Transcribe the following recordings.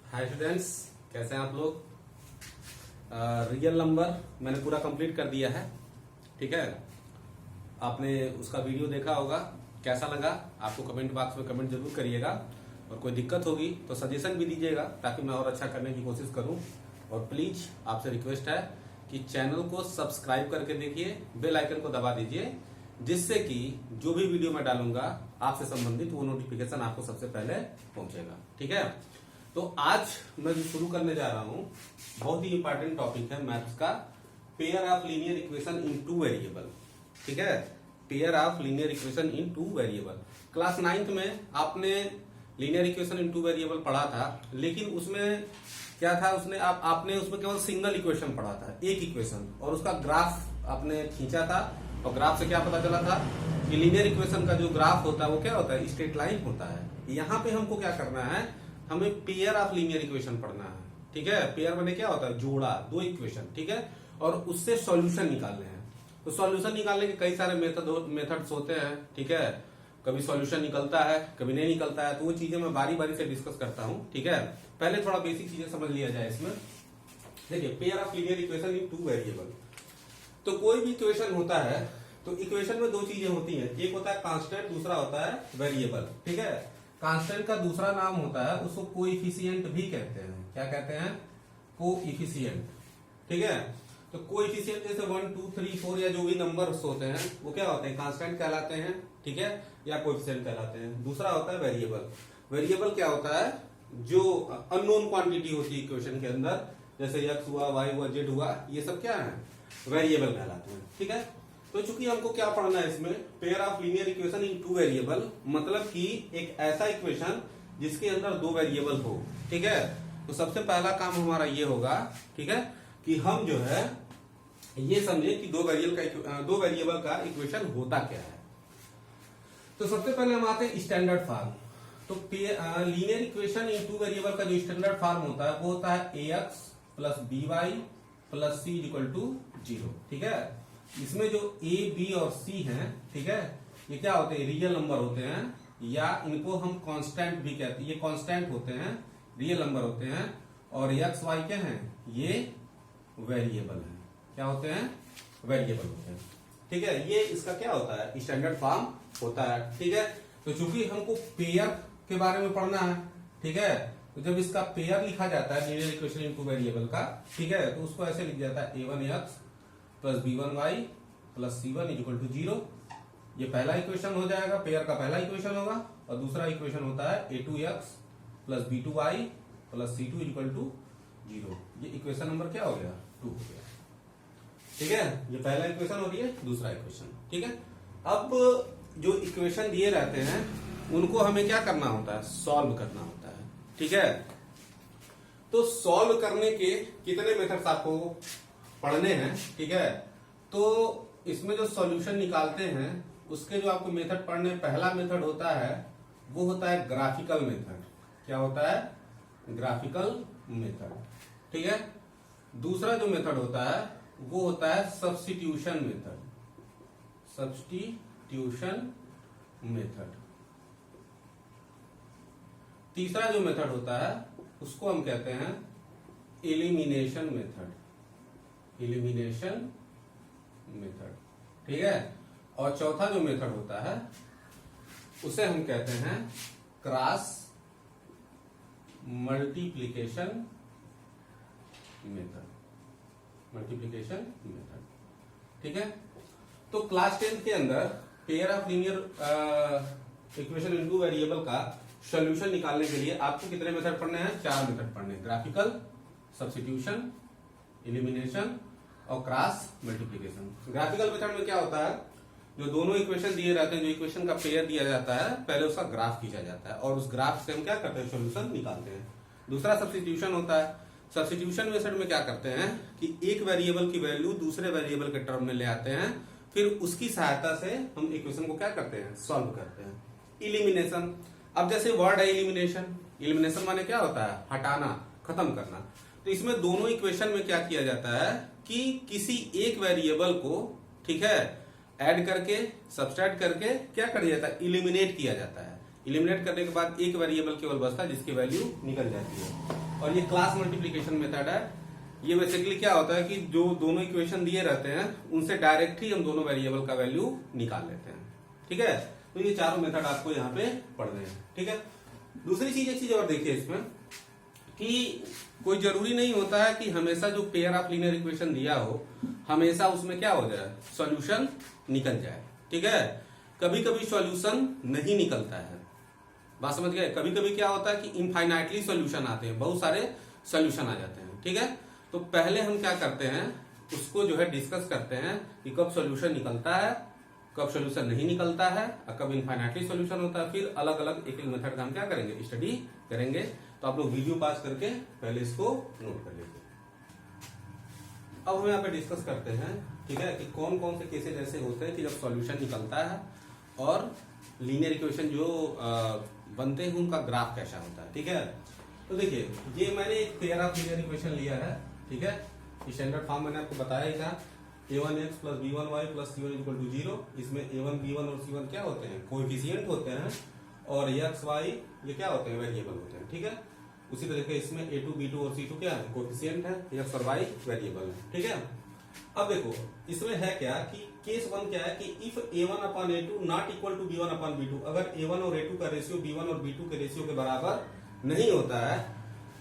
Hi students, कैसे हैं आप लोग। रियल नंबर मैंने पूरा कंप्लीट कर दिया है। ठीक है, आपने उसका वीडियो देखा होगा। कैसा लगा आपको कमेंट बॉक्स में कमेंट जरूर करिएगा, और कोई दिक्कत होगी तो सजेशन भी दीजिएगा ताकि मैं और अच्छा करने की कोशिश करूं। और प्लीज आपसे रिक्वेस्ट है कि चैनल को सब्सक्राइब करके देखिए, बेल आइकन को दबा दीजिए, जिससे कि जो भी वीडियो मैं डालूंगा आपसे संबंधित वो नोटिफिकेशन आपको सबसे पहले पहुंचेगा। ठीक है, तो आज मैं जो शुरू करने जा रहा हूं बहुत ही इंपॉर्टेंट टॉपिक है मैथ्स का, pair of linear equation in two variable. ठीक है, pair of linear equation in two variable. Class 9th में आपने linear equation in two variable पढ़ा था, लेकिन उसमें क्या था, आपने उसमें केवल सिंगल इक्वेशन पढ़ा था, एक इक्वेशन, और उसका ग्राफ आपने खींचा था। और ग्राफ से क्या पता चला था कि लीनियर इक्वेशन का जो ग्राफ होता है वो क्या होता है, स्ट्रेट लाइन होता है। यहाँ पे हमको क्या करना है, हमें पेयर ऑफ लीनियर इक्वेशन पढ़ना है। ठीक है, पेयर मैंने क्या होता है, जोड़ा, दो इक्वेशन। ठीक है, और उससे सॉल्यूशन निकालने हैं। तो सॉल्यूशन निकालने के कई सारे मेथड्स होते हैं। ठीक है, कभी सॉल्यूशन निकलता है, कभी नहीं निकलता है, तो वो चीजें मैं बारी बारी से डिस्कस करता हूं। ठीक है, पहले थोड़ा बेसिक चीजें समझ लिया जाए इसमें। देखिए, pair of linear equation in two variable. तो कोई भी इक्वेशन होता है तो इक्वेशन में दो चीजें होती हैं, एक होता है कांस्टेंट, दूसरा होता है वेरिएबल। ठीक है, कांस्टेंट का दूसरा नाम होता है, उसको कोएफिशिएंट भी कहते हैं। क्या कहते हैं, कोएफिशिएंट। ठीक है, तो कोएफिशिएंट जैसे 1 2 3 4 या जो भी नंबर्स होते हैं वो क्या होते हैं, कांस्टेंट कहलाते हैं। ठीक है, या कोएफिशिएंट कहलाते हैं। दूसरा होता है वेरिएबल। वेरिएबल क्या होता है, जो अननोन क्वांटिटी होती है इक्वेशन के अंदर, जैसे एक्स हुआ, वाई हुआ, जेड हुआ, ये सब क्या है, वेरिएबल कहलाते हैं। ठीक है, तो चूंकि हमको क्या पढ़ना है इसमें, pair of linear equation in two variable, मतलब कि एक ऐसा इक्वेशन जिसके अंदर दो वेरिएबल हो। ठीक है, तो सबसे पहला काम हमारा ये होगा, ठीक है, कि हम जो है ये समझे कि दो वेरिएबल का इक्वेशन होता क्या है। तो सबसे पहले हम आते हैं स्टैंडर्ड फॉर्म। तो linear equation in two variable का जो स्टैंडर्ड फॉर्म होता है वो होता है ax plus by plus c equal to 0। ठीक है, इसमें जो a, b और c हैं, ठीक है, ये क्या होते हैं, रियल नंबर होते हैं, या इनको हम कांस्टेंट भी कहते हैं। ये कांस्टेंट होते हैं, रियल नंबर होते हैं। और x, y क्या हैं, ये वेरिएबल हैं। क्या होते हैं, वेरिएबल होते हैं। ठीक है, ये इसका क्या होता है, स्टैंडर्ड फॉर्म होता है। ठीक है, तो चूंकि हमको पेयर के बारे में पढ़ना है, ठीक है, तो जब इसका पेयर लिखा जाता है लीनियर इक्वेशन इनटू वेरिएबल का, ठीक है, तो उसको ऐसे लिख जाता है a1x plus b1y plus c1 equal to 0। ये पहला इक्वेशन हो जाएगा, पेयर का पहला इक्वेशन होगा। और दूसरा इक्वेशन होता है a2x plus b2y plus c2 equal to 0। ये इक्वेशन नंबर क्या हो गया, 2 हो गया। ठीक है, ये पहला इक्वेशन हो रही है, दूसरा इक्वेशन। ठीक है, अब जो इक्वेशन दिए रहते हैं उनको हमें क्या करना होता है, सॉल्व करना होता है। ठीक है, तो सॉल्व करने के कितने मेथड्स आपको पढ़ने हैं। ठीक है, तो इसमें जो सॉल्यूशन निकालते हैं उसके जो आपको मेथड पढ़ने, पहला मेथड होता है वो होता है ग्राफिकल मेथड। क्या होता है, ग्राफिकल मेथड। ठीक है, दूसरा जो मेथड होता है वो होता है सब्स्टिट्यूशन मेथड। Substitution method. तीसरा जो मेथड होता है उसको हम कहते हैं एलिमिनेशन मेथड। Elimination method. ठीक है, और चौथा जो मेथड होता है उसे हम कहते हैं cross multiplication method. Multiplication method. ठीक है, तो क्लास 10th के अंदर pair of linear equation into variable का सॉल्यूशन निकालने के लिए आपको कितने मेथड पढ़ने हैं, 4 मेथड पढ़ने हैं, ग्राफिकल, सब्स्टिट्यूशन, एलिमिनेशन और क्रॉस मल्टीप्लिकेशन। ग्राफिकल मेथड में क्या होता है, जो दोनों इक्वेशन दिए रहते हैं, जो इक्वेशन का पेयर दिया जाता है, पहले उसका ग्राफ खींचा जाता है और उस ग्राफ से हम क्या करते हैं, सॉल्यूशन निकालते हैं। दूसरा सब्स्टिट्यूशन होता है। सब्स्टिट्यूशन मेथड में क्या करते हैं कि एक वेरिएबल की वैल्यू दूसरे वेरिएबल के टर्म में ले आते हैं, फिर उसकी सहायता से हम इक्वेशन को क्या करते हैं, सॉल्व करते हैं। इलिमिनेशन, अब जैसे वर्ड है इलिमिनेशन, इलिमिनेशन माने क्या होता है, हटाना, खत्म करना। तो इसमें दोनों इक्वेशन में क्या किया जाता है कि किसी एक वेरिएबल को, ठीक है, ऐड करके, सब्सट्रैक्ट करके क्या कर दिया जाता है, इलिमिनेट किया जाता है। इलिमिनेट करने के बाद एक वेरिएबल केवल बचता है जिसकी वैल्यू निकल जाती है। और ये क्लास मल्टीप्लीकेशन मेथड है। ये बेसिकली क्या होता है कि जो दोनों इक्वेशन दिए रहते हैं उनसे डायरेक्ट ही हम दोनों वेरिएबल का वैल्यू निकाल लेते हैं। ठीक है, तो ये चारों मेथड आपको यहाँ पे पढ़ने हैं। ठीक है, दूसरी चीज एक चीज और देखिए इसमें कि कोई जरूरी नहीं होता है कि हमेशा जो पेयर ऑफ लीनियर इक्वेशन दिया हो हमेशा उसमें क्या हो जाए, सॉल्यूशन निकल जाए। ठीक है, कभी कभी सॉल्यूशन नहीं निकलता है, बात समझ गए। कभी कभी क्या होता है कि इनफाइनाइटली सॉल्यूशन आते हैं, बहुत सारे सॉल्यूशन आ जाते हैं। ठीक है, तो पहले हम क्या करते हैं उसको जो है डिस्कस करते हैं कि कब सॉल्यूशन निकलता है, कब सॉल्यूशन नहीं निकलता है और कब इनफाइनाइटली सॉल्यूशन होता है। फिर अलग अलग एक एक मेथड का हम क्या करेंगे, स्टडी करेंगे। तो आप लोग वीडियो पास करके पहले इसको नोट कर लीजिए। अब हम यहाँ पे डिस्कस करते हैं, ठीक है, कि कौन कौन से केसेस ऐसे होते हैं कि जब सॉल्यूशन निकलता है और लीनियर इक्वेशन जो बनते हैं उनका ग्राफ कैसा होता है। ठीक है, तो देखिए ये मैंने एक पेयर ऑफ लीनियर इक्वेशन लिया है। ठीक है, स्टैंडर्ड फॉर्म मैंने आपको बताया ही था, a1x plus b1y plus c1 equal to 0। इसमें a1 b1 और c1 क्या होते हैं, कोएफिशिएंट होते हैं, और x y ये क्या होते हैं, वेरिएबल होते हैं। ठीक है, उसी तरीके इसमें a2 b2 और c2 क्या है, कोएफिशिएंट है, x और y वेरिएबल है। ठीक है, अब देखो इसमें है क्या कि केस 1 क्या है कि if a1 upon a2 not equal to b1 upon b2, अगर a1 और a2 का रेशियो b1 और b2 के रेशियो के बराबर नहीं होता है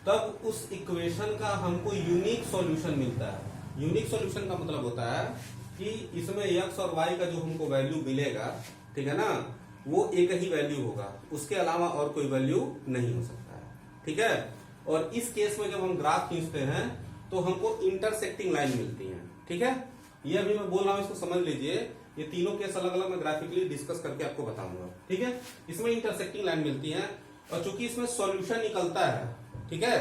तब उस इक्वेशन का हमको यूनिक सॉल्यूशन मिलता है। यूनिक सॉल्यूशन का मतलब होता है कि इसमें x और y का जो हमको वैल्यू मिलेगा, ठीक है ना, वो एक ही वैल्यू होगा, उसके अलावा और कोई वैल्यू नहीं हो सकता है। ठीक है, और इस केस में जब हम ग्राफ खींचते हैं तो हमको इंटरसेक्टिंग लाइन मिलती है। ठीक है, ये अभी मैं बोल रहा हूं, इसको समझ लीजिए। ये तीनों केस अलग अलग मैं ग्राफिकली डिस्कस करके आपको बताऊंगा। ठीक है, इसमें इंटरसेक्टिंग लाइन मिलती है और चूंकि इसमें सॉल्यूशन निकलता है, ठीक है,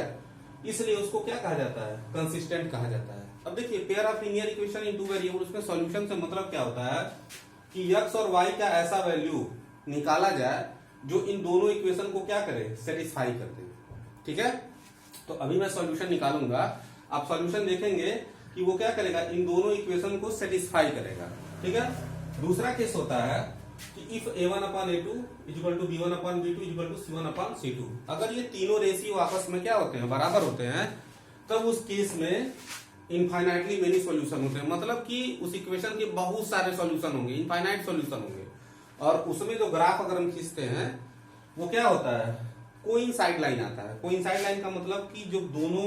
इसलिए उसको क्या कहा जाता है, कंसिस्टेंट कहा जाता है। अब देखिए pair of linear equation in two variable, उसमें सॉल्यूशन से मतलब क्या होता है कि x और y का ऐसा वैल्यू निकाला जाए जो इन दोनों इक्वेशन को क्या करे, सेटिस्फाई कर दे। ठीक है, तो अभी मैं सॉल्यूशन निकालूंगा, आप सॉल्यूशन देखेंगे कि वो क्या करेगा, इन दोनों इक्वेशन को सेटिस्फाई करेगा। ठीक है, दूसरा केस होता है कि if a1 upon a2 equal to b1 upon b2 equal to c1 upon c2, अगर ये तीनों रेशियो आपस में क्या होते हैं, बराबर होते हैं, तब उस केस में इनफाइनाइटली मेनी सॉल्यूशन होते हैं। मतलब कि उस इक्वेशन के बहुत सारे सॉल्यूशन होंगे, इनफाइनाइट सॉल्यूशन होंगे। और उसमें जो ग्राफ अगर हम खींचते हैं वो क्या होता है, कोइंसाइड लाइन आता है। कोइंसाइड लाइन का मतलब कि जो दोनों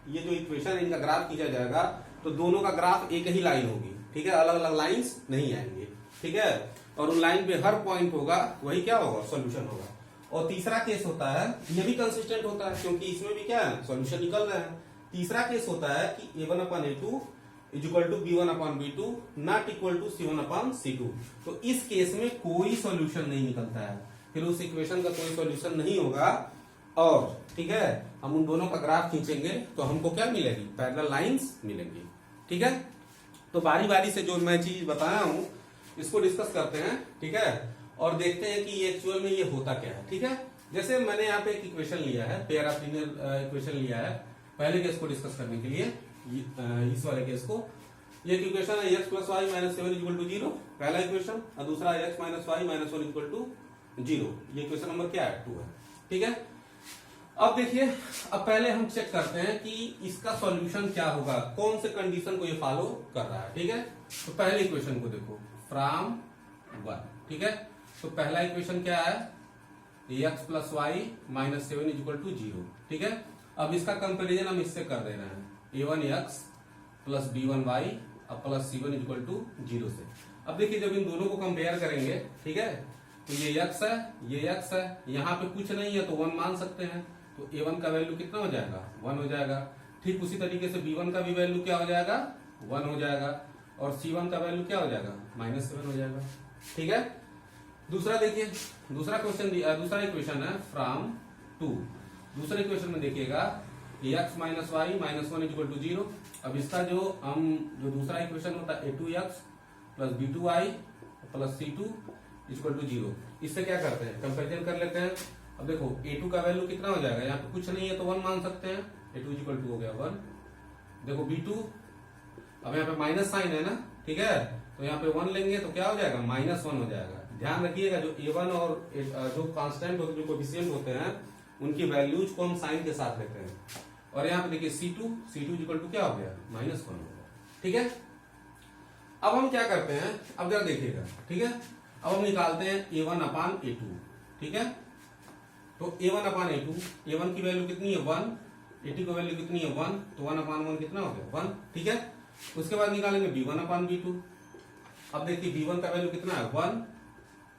ये जो इक्वेशन है इनका ग्राफ खींचा जाएगा तो दोनों का ग्राफ एक ही लाइन होगी। ठीक है, अलग अलग लाइंस नहीं आएंगे। ठीक है, और उन लाइन पे हर पॉइंट होगा वही क्या होगा, सॉल्यूशन होगा। और तीसरा केस होता है, ये भी कंसिस्टेंट होता है क्योंकि इसमें भी क्या है, सॉल्यूशन निकल रहे हैं। तीसरा केस होता है कि a1 upon a2 equal to b1 upon b2 not equal to c1 upon c2। तो इस केस में कोई सॉल्यूशन नहीं निकलता है, फिर उस इक्वेशन का कोई सॉल्यूशन नहीं होगा। और ठीक है, हम उन दोनों का ग्राफ खींचेंगे तो हमको क्या मिलेगी, पैरेलल लाइंस मिलेंगी। ठीक है, तो बारी बारी से जो मैं चीज बताया हूं इसको डिस्कस करते हैं। ठीक है, और देखते हैं कि ये एक्चुअल में ये होता क्या है। ठीक है, जैसे मैंने यहाँ पे एक इक्वेशन लिया है, पेयर ऑफ लीनियर इक्वेशन लिया है पहले केस को डिस्कस करने के लिए, इस वाले केस को। ये इक्वेशन है x plus y minus 7 equal to 0, पहला इक्वेशन, और दूसरा x minus y minus 1 equal to 0। ये इक्वेशन नंबर क्या है, 2 है। ठीक है, अब देखिए, अब पहले हम चेक करते हैं कि इसका सॉल्यूशन क्या होगा, कौन से कंडीशन को ये फॉलो कर रहा है। ठीक है, तो पहले इक्वेशन को देखो, फ्रॉम 1। ठीक है, तो पहला इक्वेशन क्या है, x plus y minus 7 equal to 0। ठीक है, अब इसका कंपेरिजन हम इससे कर दे रहे हैं, a1x प्लस b1y अब प्लस c1 इक्वल टू 0 से। अब देखिए जब इन दोनों को कंपेयर करेंगे, ठीक है, तो ये x है, ये x है, यहाँ पे कुछ नहीं है तो 1 मान सकते हैं, तो a1 का वैल्यू कितना हो जाएगा, 1 हो जाएगा। ठीक उसी तरीके से b1 का भी वैल्यू क्या हो जाएगा, 1 हो जाएगा, और c1 का वैल्यू क्या हो जाएगा, -7 हो जाएगा। ठीक है, दूसरा देखिए, दूसरा क्वेश्चन, दूसरा इक्वेशन है फ्रॉम 2। दूसरे इक्वेशन में देखिएगा x minus y minus 1 equal to 0। अब इसका जो दूसरा इक्वेशन होता है a2x plus b2y plus c2 equal to 0, इससे क्या करते हैं, कंपेरिजन कर लेते हैं। अब देखो a2 का वैल्यू कितना हो जाएगा, यहाँ पे कुछ नहीं है तो 1 मान सकते हैं, a2 इक्वल टू हो गया 1। देखो b2, अब यहाँ पे माइनस साइन है ना, ठीक है, तो यहाँ पे 1 लेंगे तो क्या हो जाएगा, -1 हो जाएगा। ध्यान रखिएगा जो A1 और जो कांस्टेंट होते, जो कोएफिशिएंट होते हैं, उनकी वैल्यूज को हम साइन के साथ लेते हैं। और यहाँ पे देखिए C2 इक्वल टू क्या हो गया, -1 हो गया। ठीक है, अब हम क्या करते हैं, अब जरा देखिएगा। ठीक है, अब हम निकालते हैं A1 अपान A2। ठीक है, तो A1 अपान A2, A1 की वैल्यू कितनी है 1, A2 की वैल्यू कितनी है 1, तो 1 अपान 1 कितना हो गया 1। ठीक है, उसके बाद निकालेंगे B1 अपान B2। अब देखिए B1 का वैल्यू कितना है 1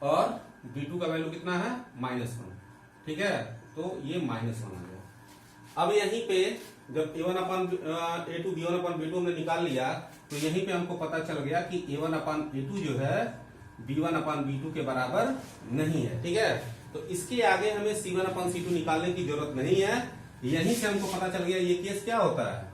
और B2 का वैल्यू कितना है -1। ठीक है, तो ये -1 आ गया। अब यहीं पे जब A1 अपान A2 B1 अपान B2 हमने निकाल लिया, तो यहीं पे हमको पता चल गया कि A1 अपान A2 जो है B1 अपान B2 के बराबर नहीं है। ठीक है, तो इसके आगे हमें C1 अपान C2 निकालने की जरूरत नहीं है। यहीं से हमको पता चल गया ये केस क्या होता है,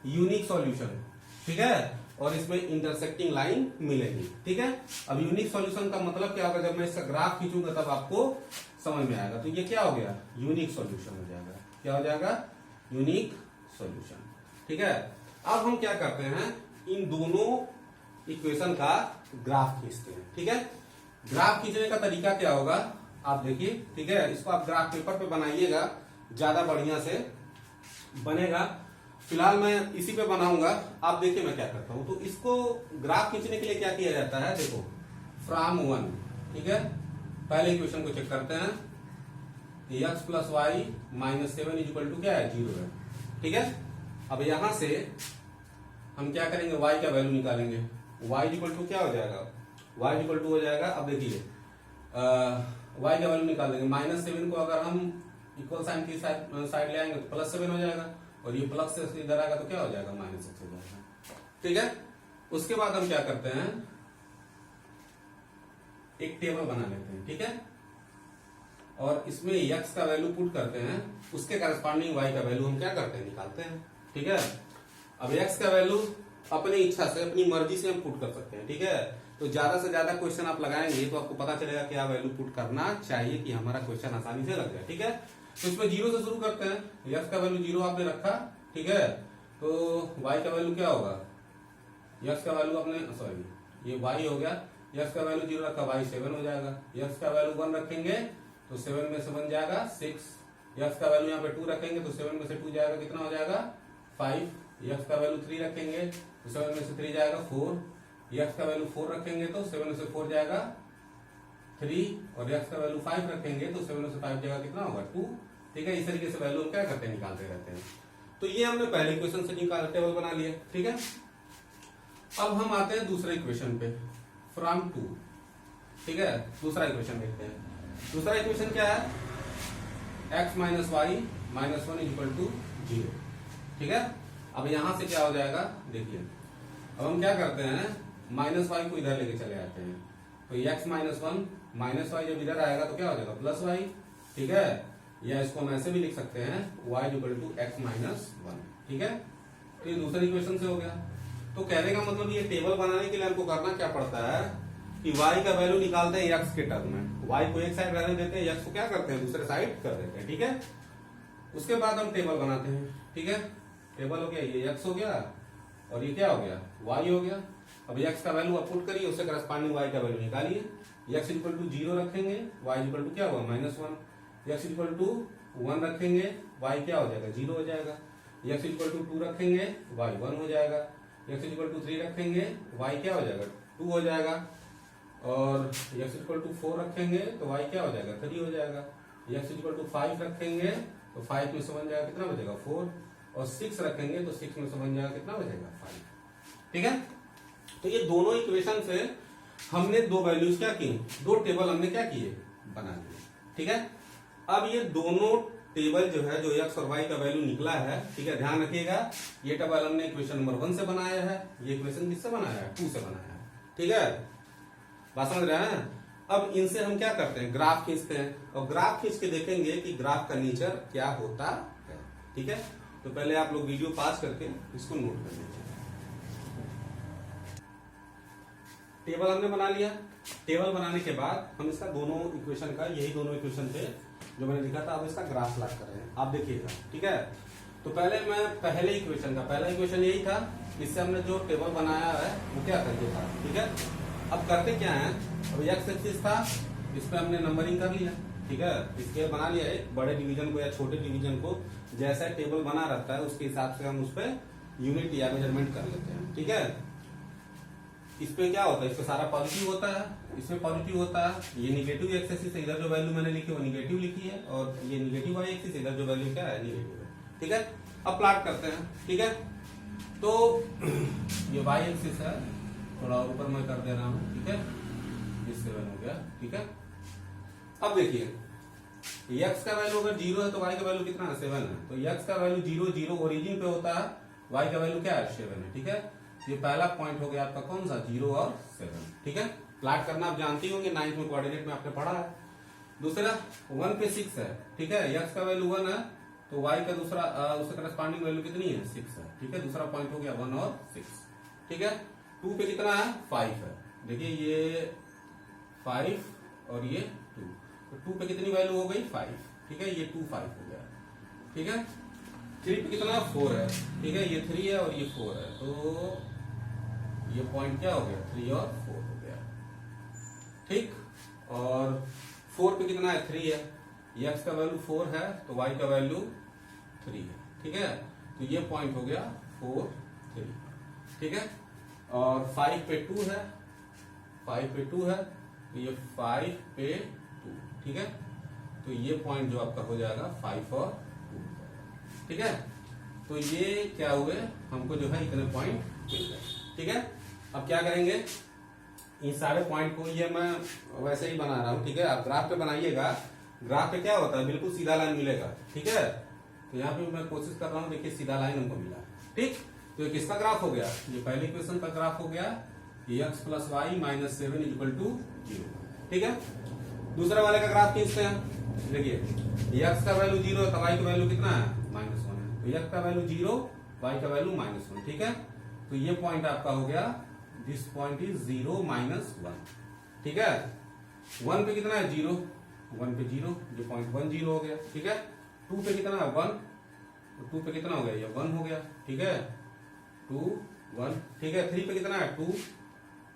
यूनिक सॉल्यूशन। ठीक है, और इसमें इंटरसेक्टिंग लाइन मिलेगी। ठीक है, अब यूनिक सॉल्यूशन का मतलब क्या होगा, जब मैं इसका ग्राफ खींचूंगा तब आपको समझ में आएगा। तो ये क्या हो गया, यूनिक सॉल्यूशन हो जाएगा। क्या हो जाएगा, यूनिक सॉल्यूशन। ठीक है, अब हम क्या करते हैं, इन दोनों इक्वेशन का ग्राफ खींचते हैं। ठीक है, ग्राफ खींचने का तरीका क्या होगा आप देखिए। ठीक है, इसको आप ग्राफ पेपर पे बनाइएगा, ज्यादा बढ़िया से बनेगा। फिलहाल मैं इसी पे बनाऊंगा, आप देखिए मैं क्या करता हूं। तो इसको ग्राफ खींचने के लिए क्या किया जाता है, देखो फ्रॉम 1। ठीक है, पहले इक्वेशन को चेक करते हैं, x plus y -7 equal to क्या है, 0 है। ठीक है, अब यहां से हम क्या करेंगे, y का वैल्यू निकालेंगे। y इक्वल टू क्या हो जाएगा, y इक्वल टू हो जाएगा, अब देखिए y का वैल्यू निकाल देंगे। -7 को अगर हम इक्वल साइन की साइड ले आएंगे तो +7 हो जाएगा, और ये प्लस से इधर आएगा तो क्या हो जाएगा, -6 हो जाएगा। ठीक है, उसके बाद हम क्या करते हैं, एक टेबल बना लेते हैं। ठीक है, और इसमें x का वैल्यू पुट करते हैं, उसके करस्पॉन्डिंग y का वैल्यू हम क्या करते हैं, निकालते हैं। ठीक है, अब x का वैल्यू अपनी इच्छा से, अपनी मर्जी से हम पुट कर सकते हैं। ठीक है, तो ज्यादा से ज्यादा क्वेश्चन आप लगाएंगे तो आपको पता चलेगा क्या वैल्यू पुट करना चाहिए कि हमारा क्वेश्चन आसानी से लग जाए। ठीक है, तो इसमें 0 से शुरू करते हैं। x का वैल्यू 0 आपने रखा। ठीक है, तो y का वैल्यू क्या होगा, x का वैल्यू अपने सॉरी ये y हो गया, x का वैल्यू 0 रखा, y 7 हो जाएगा। x का वैल्यू 1 रखेंगे तो 7 में से बन जाएगा 6। x का वैल्यू यहाँ पे 2 रखेंगे तो 7 में से 2 जाएगा, कितना हो जाएगा 5। x का वैल्यू 3 रखेंगे तो 7 में से 3 जाएगा 4। x का वैल्यू 4 रखेंगे तो 7 में से 4 जाएगा 3, और x का वैल्यू 5 रखेंगे तो 7 में से 5 जाएगा, कितना होगा 2। ठीक है, इस तरीके से वैल्यू हम क्या करते हैं, निकालते रहते हैं। तो ये हमने पहले इक्वेशन से निकाल टेबल बना लिया। ठीक है, अब हम आते हैं दूसरे इक्वेशन पे, फ्रॉम 2। ठीक है, दूसरा इक्वेशन देखते हैं। दूसरा इक्वेशन क्या है, x minus y -1 equal to 0। ठीक है, अब यहां से क्या हो जाएगा, देखिए अब हम क्या करते हैं, -y को इधर लेके चले आते हैं। तो x -1 -y जब इधर आएगा तो क्या हो जाएगा, +y। ठीक है, या इसको हम ऐसे भी लिख सकते हैं, y इक्वल टू x -1। ठीक है, तो ये दूसरी इक्वेशन से हो गया। तो कहने का मतलब ये टेबल बनाने के लिए हमको करना क्या पड़ता है कि y का वैल्यू निकालते हैं x के टर्म में, y को एक साइड रहने देते हैं, x को क्या करते हैं, दूसरे साइड कर देते हैं। ठीक है, उसके बाद हम टेबल बनाते हैं। ठीक है, टेबल हो गया, ये x हो गया और ये क्या हो गया, y हो गया। अब x का वैल्यू आप पुट करिए, उससे करस्पॉन्डिंग y का वैल्यू निकालिए। x इक्वल टू 0 रखेंगे, y इक्वल टू क्या होगा, -1। x इक्वल टू 1 रखेंगे, y क्या हो जाएगा, 0 हो जाएगा। x इक्वल टू 2 रखेंगे, y 1 हो जाएगा। x इक्वल टू 3 रखेंगे, y क्या हो जाएगा, 2 हो जाएगा। और x इक्वल टू 4 रखेंगे तो y क्या हो जाएगा, 3 हो जाएगा। x इक्वल टू 5 रखेंगे तो 5 में से बन जाएगा, कितना बचेगा, 4। और 6 रखेंगे तो 6 में से बन जाएगा, कितना बचेगा, 5। ठीक है, तो ये दोनों इक्वेशन से हमने दो वैल्यूज क्या की, दो टेबल हमने क्या किए, बना लिए। ठीक है, अब ये दोनों टेबल जो है, जो x और y का वैल्यू निकला है, ठीक है, ध्यान रखिएगा, ये टेबल हमने इक्वेशन नंबर 1 से बनाया है, ये इक्वेशन किससे बनाया है, 2 से बनाया है। ठीक है, बात समझ रहे हैं। अब इनसे हम क्या करते हैं, ग्राफ खींचते हैं, और ग्राफ खींच के देखेंगे कि ग्राफ का नेचर क्या होता है। ठीक है, तो पहले आप लोग वीडियो पास करके इसको नोट कर लीजिए। टेबल हमने बना लिया। टेबल बनाने के बाद हम इसका दोनों इक्वेशन का, यही दोनों इक्वेशन थे जो मैंने लिखा था, अब इसका ग्राफ प्लॉट कर रहे हैं, आप देखिएगा। ठीक है, तो पहले मैं पहले इक्वेशन का, पहला इक्वेशन यही था, इससे हमने जो टेबल बनाया है वो क्या था, ये था। ठीक है, अब करते क्या है, अब एक्स एक्सिस था, इस पे हमने नंबरिंग कर लिया, ठीक है, स्केल बना लिया है। बड़े डिवीजन को या छोटे डिवीजन को जैसा टेबल बना रहता है उसके हिसाब से हम उस पर यूनिट या मेजरमेंट कर लेते हैं, ठीक है। इस पे क्या होता है, इस पे सारा पॉजिटिव होता है, इसमें पॉजिटिव होता है। ये निगेटिव एक्स एक्सिस, इधर जो वैल्यू मैंने लिखी वो निगेटिव लिखी है, और ये निगेटिव वाई एक्सिस, इधर जो वैल्यू क्या है निगेटिव है, ठीक है। अब प्लॉट करते हैं, ठीक है। तो ये वाई एक्सिस है, थोड़ा ऊपर मैं कर दे रहा हूं, ठीक है, ये 7 हो गया, ठीक है। अब देखिए x का वैल्यू अगर 0 है तो y का वैल्यू कितना है, 7 है। तो x का वैल्यू 0 0 ओरिजिन पे होता है, y का वैल्यू क्या है, 7 है, ठीक है। ये पहला पॉइंट हो गया आपका कौन सा, 0 और 7, ठीक है। प्लॉट करना आप जानती होंगे, 9th में कोऑर्डिनेट में आपने पढ़ा है। दूसरा 1 पे 6 है, ठीक है, x का वैल्यू 1 है तो y का दूसरा उससे करस्पॉन्डिंग वैल्यू कितनी है, 6 है, ठीक है। दूसरा पॉइंट हो गया 1 और 6, ठीक है। 2 पे कितना है, 5 है, देखिए ये 5 और ये 2, तो 2 पे कितनी वैल्यू हो गई, 5, ठीक है, ये 2 5 हो गया, ठीक है। 3 पे कितना 4 है, ठीक है, ये 3 है और ये 4 है, तो ये पॉइंट क्या हो गया, 3 और 4 हो गया, ठीक। और 4 पे कितना है, 3 है, x का वैल्यू 4 है तो y का वैल्यू 3 है, ठीक है। तो ये पॉइंट हो गया 4 3, ठीक है। और 5 पे 2 है, 5 पे 2 है तो ये 5 पे 2, ठीक है। तो ये पॉइंट जो आपका हो जाएगा 5 और 2, ठीक है। तो ये क्या हुए, हमको जो है इतने पॉइंट मिल गए, ठीक है। अब क्या करेंगे, इन सारे पॉइंट को ये मैं वैसे ही बना रहा हूं, ठीक है। आप ग्राफ पे बनाइएगा, ग्राफ पे क्या होता है, बिल्कुल सीधा लाइन मिलेगा, ठीक है। तो यहाँ पे मैं कोशिश कर रहा हूँ, देखिए सीधा लाइन हमको मिला, ठीक। तो ये किसका ग्राफ हो गया, ये पहले इक्वेशन का ग्राफ हो गया, x plus y minus 7 equal to 0, ठीक है। दूसरे वाले का ग्राफ खींचते हैं, देखिए x का वैल्यू 0 है तो y का वैल्यू कितना है, -1 है, तो x का वैल्यू 0, y का वैल्यू -1, ठीक है। तो ये पॉइंट आपका हो गया, दिस पॉइंट इज 0 -1, ठीक है। 1 पे कितना है 0, 1 पे 0, ये पॉइंट 1 0 हो गया, ठीक है। 2 पे कितना है 1, तो 2 पे कितना हो गया, ये 1 हो गया, ठीक है, 2 1, ठीक है। 3 पे कितना है 2,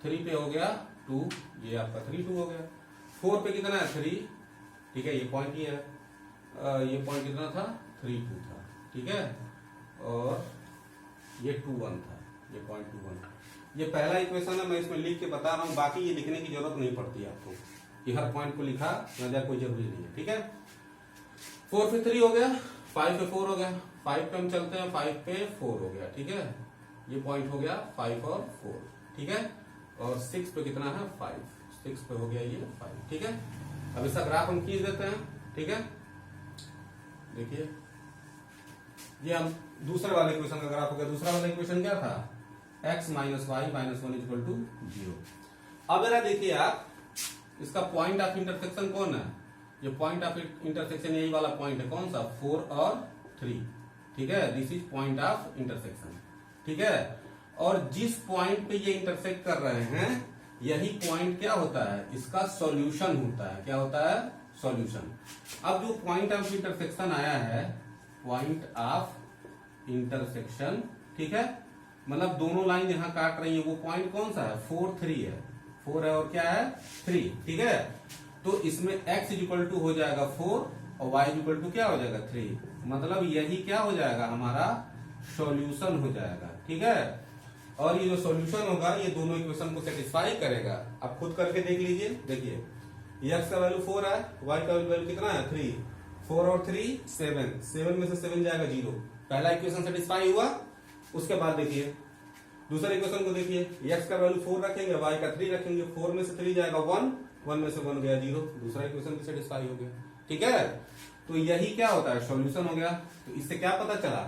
3 पे हो गया 2, ये आपका 3 2 हो गया। 4 पे कितना है 3, ठीक है, ये पॉइंट ही है, ये पॉइंट कितना था 3 2 था, ठीक है। और ये 2 1 था, ये पॉइंट 2 1। ये पहला इक्वेशन है, मैं इसमें लिख के बता रहा हूं, बाकी ये लिखने की जरूरत नहीं पड़ती आपको कि हर पॉइंट को लिखा न जाए, कोई जरूरी नहीं है, ठीक है। 4 पे 3 हो गया, 5 पे 4 हो गया, 5 पे हम चलते हैं, 5 पे 4 हो गया, ठीक है। ये पॉइंट हो गया 5 और 4, ठीक है। और 6 पे कितना है 5, 6 पे हो गया ये 5, ठीक है। अब इसका ग्राफ हम खींच देते हैं, ठीक है। देखिए ये हम दूसरे वाले इक्वेशन का ग्राफ हो गया। दूसरा वाला इक्वेशन क्या था, x minus y minus 1 equal to 0। अब जरा देखिए आप, इसका पॉइंट ऑफ इंटरसेक्शन कौन है, ये पॉइंट ऑफ इंटरसेक्शन यही वाला पॉइंट है, कौन सा 4 और 3, ठीक है। This is point of intersection, ठीक है। और जिस पॉइंट पे ये इंटरसेक्ट कर रहे हैं यही पॉइंट क्या होता है, इसका सॉल्यूशन होता है, क्या होता है, सॉल्यूशन। अब जो पॉइंट ऑफ इंटरसेक्शन आया है, पॉइंट ऑफ इंटरसेक्शन, ठीक है, मतलब दोनों लाइन यहां काट रही है, वो पॉइंट कौन सा है 4 3 है, 4 है और क्या है 3, ठीक है। तो इसमें x इक्वल टू हो जाएगा 4 और y इक्वल टू क्या हो जाएगा 3, मतलब यही क्या हो जाएगा हमारा सॉल्यूशन हो जाएगा, ठीक है। और ये जो सॉल्यूशन होगा ये दोनों इक्वेशन को सेटिस्फाई करेगा। आप खुद करके देख लीजिए, देखिए x का वैल्यू 4 है, y का वैल्यू कितना है 3, 4 और 3 7, 7 में से 7 जाएगा 0, पहला इक्वेशन सेटिस्फाई हुआ। उसके बाद देखिए दूसरे इक्वेशन को देखिए, x का वैल्यू 4 रखेंगे, y का 3 रखेंगे, 4 में से 3 जाएगा 1, 1 में से 1 गया 0, दूसरा इक्वेशन भी सेटिस्फाई हो गया, ठीक है। तो यही क्या होता है, सॉल्यूशन हो गया। तो इससे क्या पता चला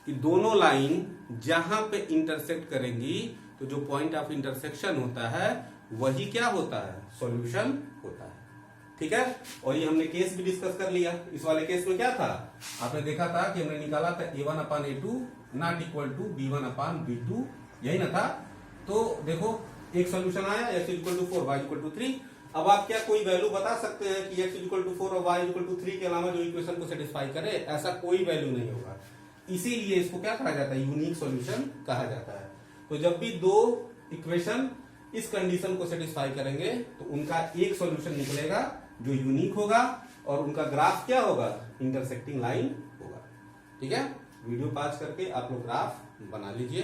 कि दोनों लाइन जहां पे इंटरसेक्ट करेंगी तो जो पॉइंट ऑफ इंटरसेक्शन होता है वही क्या होता है, सॉल्यूशन होता है, ठीक है। और ये हमने केस भी डिस्कस कर लिया। इस वाले केस में क्या था, आपने देखा था कि हमने निकाला था a1/a2 not equal to b1/b2, यही ना था। तो देखो एक सॉल्यूशन आया, x equal to 4 y equal to 3। अब आप क्या कोई वैल्यू बता सकते हैं कि x इक्वल टू 4 और y इक्वल टू 3 के अलावा जो इक्वेशन को सेटिस्फाई करे, ऐसा कोई वैल्यू नहीं होगा। इसीलिए इसको क्या कहा जाता है, यूनिक सॉल्यूशन कहा जाता है। तो जब भी दो इक्वेशन इस कंडीशन को सेटिस्फाई करेंगे तो उनका एक सॉल्यूशन निकलेगा जो यूनिक होगा और उनका ग्राफ क्या होगा, इंटरसेक्टिंग लाइन होगा। ठीक है, वीडियो पॉज करके आप लोग ग्राफ बना लीजिए।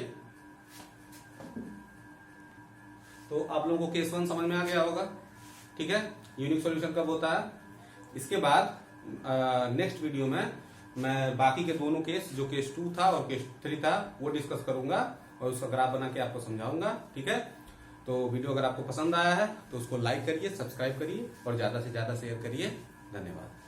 तो आप लोगों को केस 1 समझ में आ गया होगा। ठीक है, यूनिक सॉल्यूशन कब होता है। इसके बाद नेक्स्ट वीडियो में मैं बाकी के दोनों केस, जो केस 2 था और केस 3 था, वो डिस्कस करूंगा और उसका ग्राफ बना के आपको समझाऊंगा। ठीक है, तो वीडियो अगर आपको पसंद आया है तो उसको लाइक करिए, सब्सक्राइब करिए और ज्यादा से ज्यादा शेयर करिए। धन्यवाद।